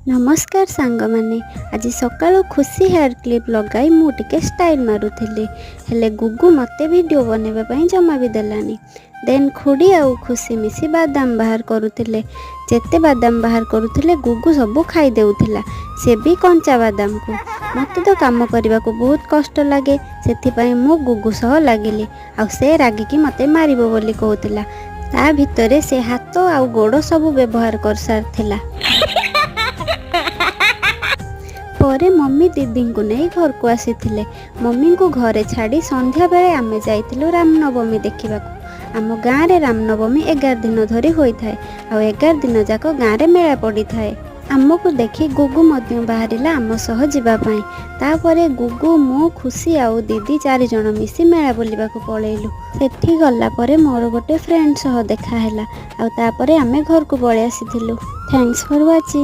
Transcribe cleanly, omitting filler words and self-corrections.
नमस्कार सांग माने आज सकाळु खुशी हेयर क्लिप लगाई मु टिके स्टाइल मारुथिली हेले गुगु मते वीडियो बनेबा पई जमा भी देलानी। देन खुड़ी आउ खुशी मिसी बादाम बाहर करुथिले। जेते बादाम बाहर करुथिले गुगु सबु खाई देउथिला, से भी कंचा बादाम को। मते तो काम करबा को बहुत कष्ट लागे, सेथि पई मु गुगु सह लागिली। आ से रागी की मते मारिबो बोली कहउथिला। ता भितरे से हाथ आउ गोड़ सबु व्यवहार कर सारथिला। परे मम्मी दीदी को नहीं घर को आसी थिले। मम्मी को घरे छाड़ी संध्या बेले आमे जाइतिलु रामनवमी देखा। आम गाँव रे रामनवमी 11 दिन धरी होई थाए। आ 11 दिन जाक गाँव रे मेला पड़ी थाए। आमको देखी गुगु मध्य बाहरिला आम सह जीवा पाई। तापरे गुगु मु खुशी आउ दीदी 4 जण मिसी मेला बुलिबा को पळेलु। सेठी गला परे मोर गोटे फ्रेंड सह देखा हैला। आ तापरे आमे घर को पळे आसीथिलु। Thanks for watching.